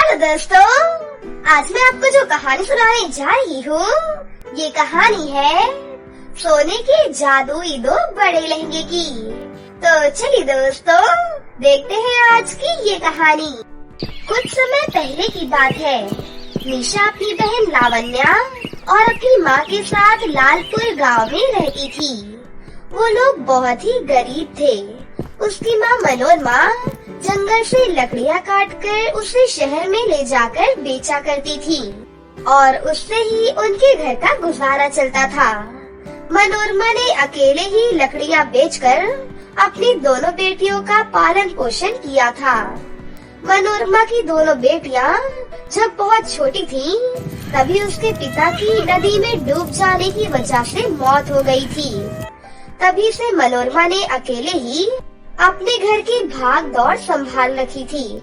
Hello दोस्तों, आज मैं आपको जो कहानी सुनाने जा रही हूँ, ये कहानी है सोने के जादुई दो बड़े लहंगे की। तो चलिए दोस्तों, देखते हैं आज की ये कहानी। कुछ समय पहले की बात है। निशा अपनी बहन लावण्या और अपनी माँ के साथ लालपुर गांव में रहती थी। वो लोग बहुत ही गरीब थे। उसकी माँ मनोरमा जंगल से लकड़ियाँ काटकर उसे शहर में ले जाकर बेचा करती थी और उससे ही उनके घर का गुजारा चलता था। मनोरमा ने अकेले ही लकड़ियाँ बेचकर अपनी दोनों बेटियों का पालन पोषण किया था। मनोरमा की दोनों बेटियाँ जब बहुत छोटी थीं, तभी उसके पिता की नदी में डूब जाने की वजह से मौत हो गई थी। तभी से मनोरमा ने अकेले ही अपने घर की भाग दौड़ संभाल रखी थी।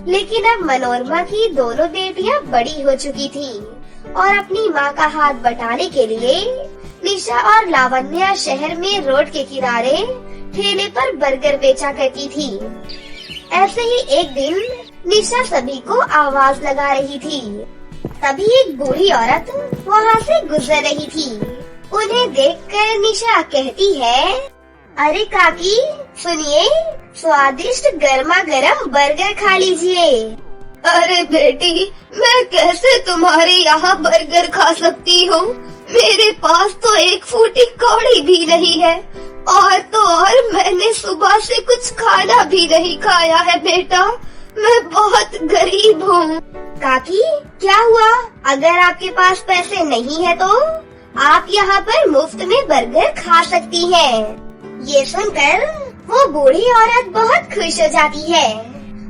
लेकिन अब मनोरमा की दोनों बेटियां बड़ी हो चुकी थीं और अपनी माँ का हाथ बटाने के लिए निशा और लावण्या शहर में रोड के किनारे ठेले पर बर्गर बेचा करती थी। ऐसे ही एक दिन निशा सभी को आवाज लगा रही थी। तभी एक बूढ़ी औरत वहाँ से गुजर रही थी। उन्हें देखकर निशा कहती है, अरे काकी सुनिए, स्वादिष्ट गर्मा गर्म बर्गर खा लीजिए। अरे बेटी, मैं कैसे तुम्हारे यहाँ बर्गर खा सकती हूँ? मेरे पास तो एक फूटी कौड़ी भी नहीं है और मैंने सुबह से कुछ खाना भी नहीं खाया है बेटा। मैं बहुत गरीब हूँ। काकी क्या हुआ? अगर आपके पास पैसे नहीं है तो आप यहाँ पर मुफ्त में बर्गर खा सकती हैं। ये सुनकर वो बूढ़ी औरत बहुत खुश हो जाती है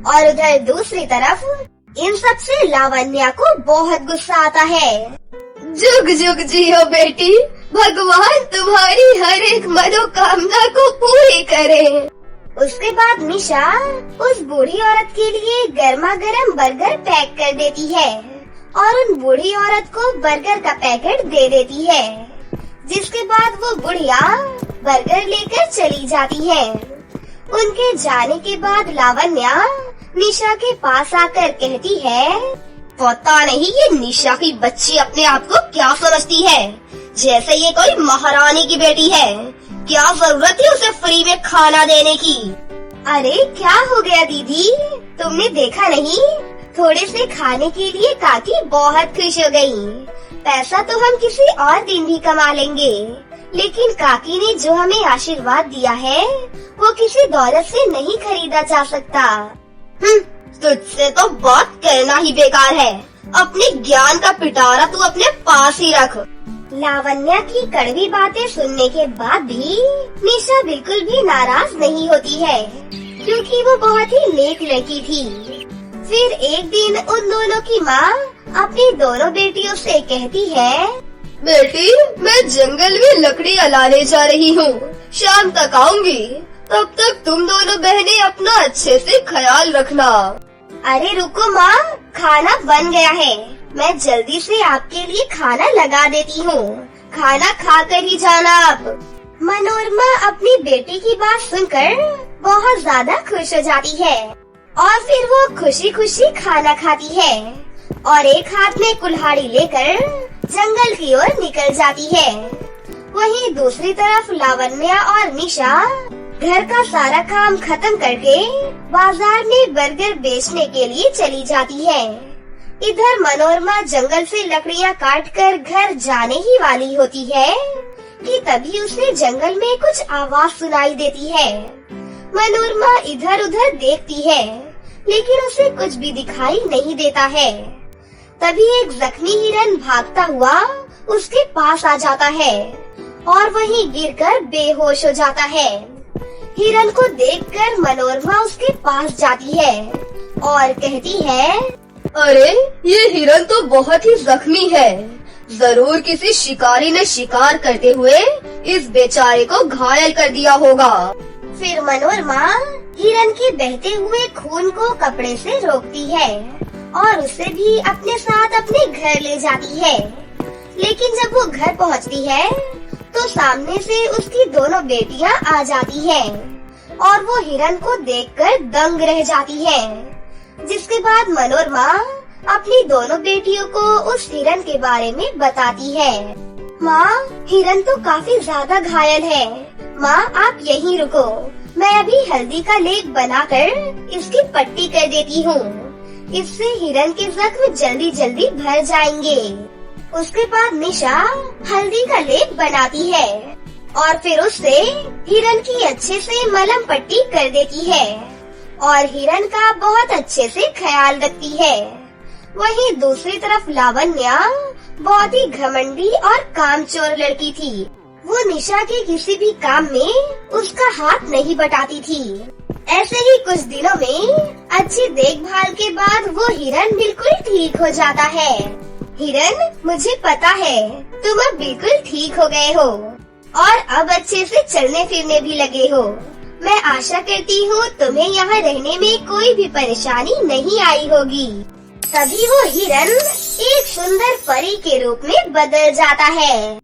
और उधर दूसरी तरफ इन सब से लावण्या को बहुत गुस्सा आता है। जुग जुग जियो बेटी, भगवान तुम्हारी हर एक मनोकामना को पूरी करे। उसके बाद निशा उस बूढ़ी औरत के लिए गर्मा गर्म बर्गर पैक कर देती है और उन बूढ़ी औरत को बर्गर का पैकेट दे देती है। जिसके बाद वो बुढ़िया बर्गर लेकर चली जाती है। उनके जाने के बाद लावण्या निशा के पास आकर कहती है, पता नहीं ये निशा की बच्ची अपने आप को क्या समझती है, जैसे ये कोई महारानी की बेटी है। क्या जरूरत है उसे फ्री में खाना देने की? अरे क्या हो गया दीदी, तुमने देखा नहीं? थोड़े से खाने के लिए काकी बहुत खुश हो गयी। पैसा तो हम किसी और दिन भी कमा लेंगे, लेकिन काकी ने जो हमें आशीर्वाद दिया है वो किसी दौलत से नहीं खरीदा जा सकता। तुझसे तो बात करना ही बेकार है। अपने ज्ञान का पिटारा तू अपने पास ही रख। लावण्या की कड़वी बातें सुनने के बाद भी निशा बिल्कुल भी नाराज नहीं होती है, क्योंकि वो बहुत ही नेक लड़की थी। फिर एक दिन उन दोनों की माँ अपनी दोनों बेटियों से कहती है, बेटी मैं जंगल में लकड़ियाँ लाने जा रही हूँ, शाम तक आऊंगी। तब तक तुम दोनों बहनें अपना अच्छे से ख्याल रखना। अरे रुको माँ, खाना बन गया है, मैं जल्दी से आपके लिए खाना लगा देती हूँ। खाना खा कर ही जाना आप। मनोरमा अपनी बेटी की बात सुनकर बहुत ज्यादा खुश हो जाती है और फिर वो खुशी खुशी खाना खाती है और एक हाथ में कुल्हाड़ी लेकर जंगल की ओर निकल जाती है। वहीं दूसरी तरफ लावण्या और निशा घर का सारा काम खत्म करके बाजार में बर्गर बेचने के लिए चली जाती है। इधर मनोरमा जंगल से लकड़ियाँ काटकर घर जाने ही वाली होती है कि तभी उसे जंगल में कुछ आवाज सुनाई देती है। मनोरमा इधर उधर देखती है, लेकिन उसे कुछ भी दिखाई नहीं देता है। तभी एक जख्मी हिरन भागता हुआ उसके पास आ जाता है और वहीं गिरकर बेहोश हो जाता है। हिरन को देखकर मनोरमा उसके पास जाती है और कहती है, अरे ये हिरन तो बहुत ही जख्मी है। जरूर किसी शिकारी ने शिकार करते हुए इस बेचारे को घायल कर दिया होगा। फिर मनोरमा हिरन के बहते हुए खून को कपड़े से रोकती है और उसे भी अपने साथ अपने घर ले जाती है। लेकिन जब वो घर पहुंचती है तो सामने से उसकी दोनों बेटियां आ जाती हैं और वो हिरन को देखकर दंग रह जाती है। जिसके बाद मनोरमा अपनी दोनों बेटियों को उस हिरन के बारे में बताती है। माँ, हिरन तो काफी ज्यादा घायल है। माँ, आप यहीं रुको, मैं अभी हल्दी का लेप बनाकर इसकी पट्टी कर देती हूँ। इससे हिरन के जख्म जल्दी जल्दी भर जाएंगे। उसके बाद निशा हल्दी का लेप बनाती है और फिर उससे हिरन की अच्छे से मलहम पट्टी कर देती है और हिरन का बहुत अच्छे से ख्याल रखती है। वहीं दूसरी तरफ लावण्या बहुत ही घमंडी और कामचोर लड़की थी। वो निशा के किसी भी काम में उसका हाथ नहीं बटाती थी। ऐसे ही कुछ दिनों में अच्छी देखभाल के बाद वो हिरन बिल्कुल ठीक हो जाता है। हिरन, मुझे पता है तुम अब बिल्कुल ठीक हो गए हो और अब अच्छे से चलने फिरने भी लगे हो। मैं आशा करती हूँ तुम्हें यहाँ रहने में कोई भी परेशानी नहीं आई होगी। तभी वो हिरन एक सुंदर परी के रूप में बदल जाता है।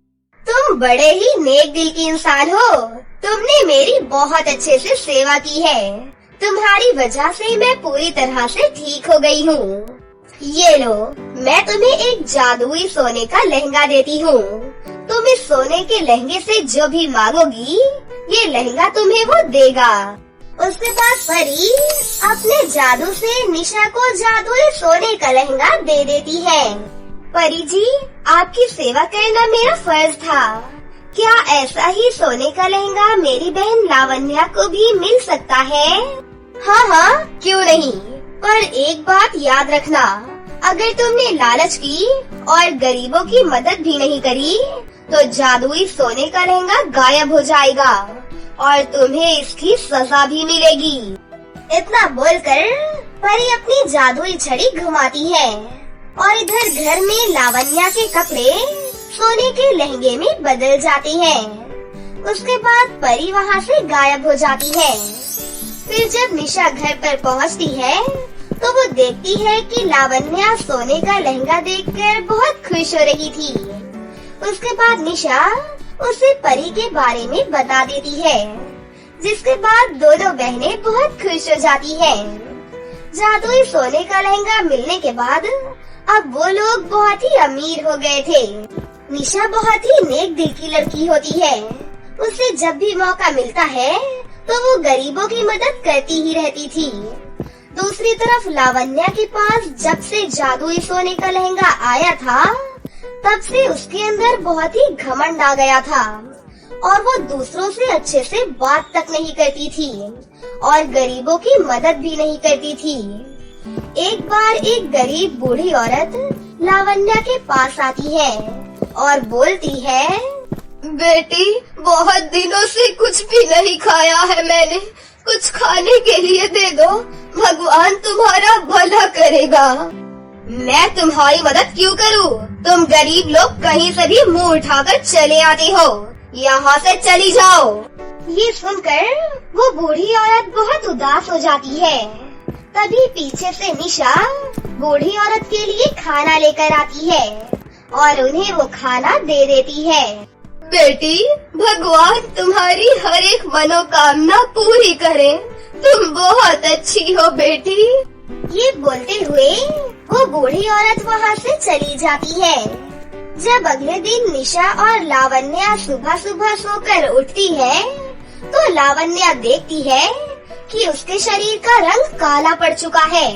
तुम बड़े ही नेक दिल की इंसान हो। तुमने मेरी बहुत अच्छे से सेवा की है। तुम्हारी वजह से मैं पूरी तरह से ठीक हो गई हूँ। ये लो, मैं तुम्हें एक जादुई सोने का लहंगा देती हूँ। तुम इस सोने के लहंगे से जो भी मांगोगी, ये लहंगा तुम्हें वो देगा। उसके बाद परी अपने जादू से निशा को जादुई सोने का लहंगा दे देती है। परी जी, आपकी सेवा करना मेरा फर्ज था। क्या ऐसा ही सोने का लहंगा मेरी बहन लावण्या को भी मिल सकता है? हाँ हाँ, क्यों नहीं। पर एक बात याद रखना, अगर तुमने लालच की और गरीबों की मदद भी नहीं करी तो जादुई सोने का लहंगा गायब हो जाएगा और तुम्हें इसकी सजा भी मिलेगी। इतना बोलकर परी अपनी जादुई छड़ी घुमाती है और इधर घर में लावण्या के कपड़े सोने के लहंगे में बदल जाते हैं। उसके बाद परी वहाँ से गायब हो जाती है। फिर जब निशा घर पर पहुँचती है तो वो देखती है कि लावण्या सोने का लहंगा देखकर बहुत खुश हो रही थी। उसके बाद निशा उसे परी के बारे में बता देती है, जिसके बाद दोनों बहनें बहुत खुश हो जाती हैं। जादुई सोने का लहंगा मिलने के बाद अब वो लोग बहुत ही अमीर हो गए थे। निशा बहुत ही नेक दिल की लड़की होती है। उसे जब भी मौका मिलता है तो वो गरीबों की मदद करती ही रहती थी। दूसरी तरफ लावण्या के पास जब से जादुई सोने का लहंगा आया था तब से उसके अंदर बहुत ही घमंड आ गया था और वो दूसरों से अच्छे से बात तक नहीं करती थी और गरीबों की मदद भी नहीं करती थी। एक बार एक गरीब बूढ़ी औरत लावण्या के पास आती है और बोलती है, बेटी, बहुत दिनों से कुछ भी नहीं खाया है मैंने, कुछ खाने के लिए दे दो, भगवान तुम्हारा भला करेगा। मैं तुम्हारी मदद क्यों करूं? तुम गरीब लोग कहीं से भी मुंह उठाकर चले आते हो। यहाँ से चली जाओ। ये सुनकर वो बूढ़ी औरत बहुत उदास हो जाती है। तभी पीछे से निशा बूढ़ी औरत के लिए खाना लेकर आती है और उन्हें वो खाना दे देती है। बेटी, भगवान तुम्हारी हर एक मनोकामना पूरी करे। तुम बहुत अच्छी हो बेटी। ये बोलते हुए वो बूढ़ी औरत वहाँ से चली जाती है। जब अगले दिन निशा और लावण्या सुबह सुबह सोकर उठती है तो लावण्या देखती है कि उसके शरीर का रंग काला पड़ चुका है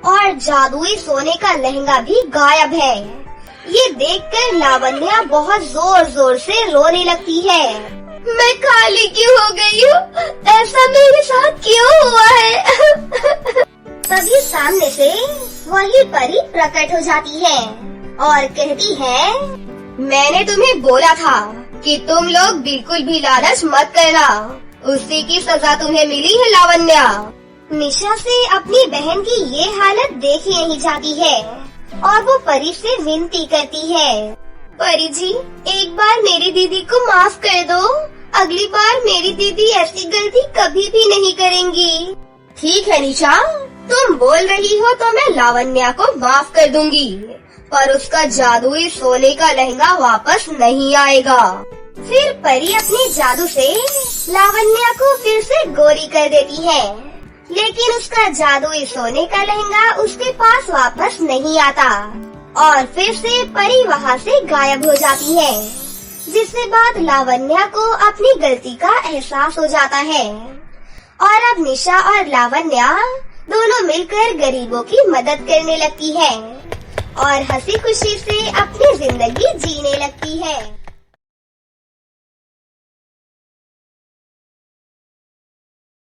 और जादुई सोने का लहंगा भी गायब है। ये देखकर लावण्या बहुत जोर जोर से रोने लगती है। मैं काली क्यों हो गई हूँ? ऐसा मेरे साथ क्यों हुआ है? तभी सामने से वही परी प्रकट हो जाती है और कहती है, मैंने तुम्हें बोला था कि तुम लोग बिल्कुल भी लालच मत करना, उसी की सजा तुम्हें मिली है लावण्या। निशा से अपनी बहन की ये हालत देखी नहीं जाती है और वो परी से विनती करती है, परी जी, एक बार मेरी दीदी को माफ कर दो। अगली बार मेरी दीदी ऐसी गलती कभी भी नहीं करेंगी। ठीक है निशा, तुम बोल रही हो तो मैं लावण्या को माफ कर दूंगी, पर उसका जादुई सोने का लहंगा वापस नहीं आएगा। फिर परी अपने जादू से लावण्या को फिर से गोरी कर देती है, लेकिन उसका जादुई सोने का लहंगा उसके पास वापस नहीं आता और फिर से परी वहाँ से गायब हो जाती है, जिसके बाद लावण्या को अपनी गलती का एहसास हो जाता है और अब निशा और लावण्या दोनों मिलकर गरीबों की मदद करने लगती है और हंसी खुशी से अपनी जिंदगी जीने लगती है।